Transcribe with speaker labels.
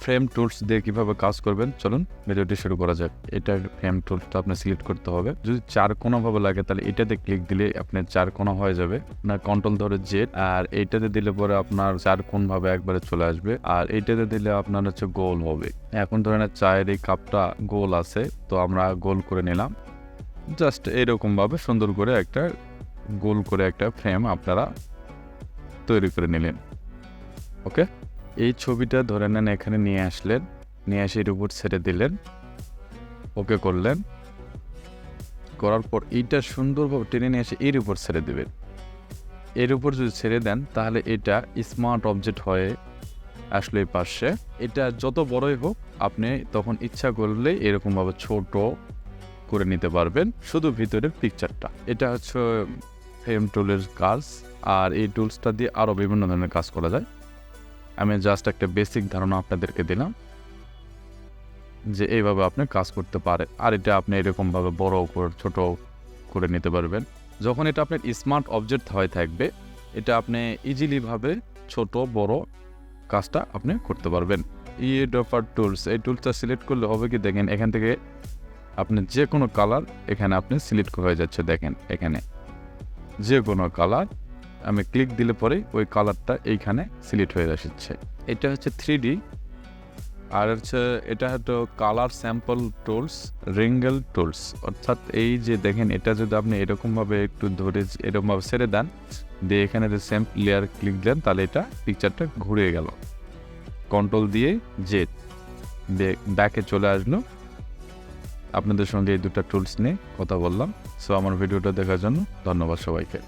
Speaker 1: Frame tools দিয়ে কিভাবে কাজ করবেন চলুন ভিডিওটি শুরু করা যাক। এটা ফ্রেম টুলসটা আপনি সিলেক্ট করতে হবে। যদি চার কোণা ভাবে লাগে তাহলে এটাতে ক্লিক দিলে আপনার চার কোণা হয়ে যাবে। আপনার কন্ট্রোল ধরে জেড, আর এইটাতে দিলে পরে আপনার চার কোণ ভাবে একবারে চলে আসবে, আর এইটাতে দিলে আপনার হচ্ছে গোল হবে। এখন ধরেন চায়ের এই কাপটা গোল আছে, তো আমরা গোল করে নিলাম। জাস্ট এরকম ভাবে সুন্দর করে একটা গোল করে একটা ফ্রেম আপনারা তৈরি করে নিলেন। ওকে, এই ছবিটা ধরে নেন এখানে নিয়ে আসলেন, নিয়ে এসে এর উপর ছেড়ে দিলেন, ওকে করলেন। করার পর এইটা সুন্দরভাবে টেনে নিয়ে এসে এর উপর ছেড়ে দেবেন। এর উপর যদি ছেড়ে দেন তাহলে এটা স্মার্ট অবজেক্ট হয়ে আসলে এই পাশে। এটা যত বড়ই হোক আপনি তখন ইচ্ছা করলে এরকমভাবে ছোট করে নিতে পারবেন, শুধু ভিতরের পিকচারটা। এটা হচ্ছে ফ্রেম টুলের কাজ, আর এই টুলসটা দিয়ে আরও বিভিন্ন ধরনের কাজ করা যায়। আমি জাস্ট একটা বেসিক ধারণা আপনাদেরকে দিলাম যে এইভাবে আপনি কাজ করতে পারেন, আর এটা আপনি এরকমভাবে বড় করে ছোট করে নিতে পারবেন। যখন এটা আপনার স্মার্ট অবজেক্ট হয়ে থাকবে, এটা আপনি ইজিলিভাবে ছোট বড় কাজটা আপনি করতে পারবেন। Eyedropper টুলস, এই টুলসটা সিলেক্ট করলে হবে কি দেখেন, এখান থেকে আপনি যে কোনো কালার এখানে আপনি সিলেক্ট হয়ে যাচ্ছে। দেখেন এখানে যে কোনো কালার আমি ক্লিক দিলে পরে ওই কালারটা এইখানে সিলেক্ট হয়ে আসছে। এটা হচ্ছে 3D, আর হচ্ছে এটা হয়তো কালার স্যাম্পল টুলস, রিঙ্গেল টুলস। অর্থাৎ এই যে দেখেন, এটা যদি আপনি এরকমভাবে একটু ধরে এরকমভাবে ছেড়ে দেন, দিয়ে এখানে যে সেম লেয়ার ক্লিক দেন, তাহলে এটা পিকচারটা ঘুরে গেল। কন্ট্রোল দিয়ে জেড ব্যাকে চলে আসলো। আপনাদের সঙ্গে এই দুটো টুলস নিয়ে কথা বললাম। সো আমার ভিডিওটা দেখার জন্য ধন্যবাদ সবাইকে।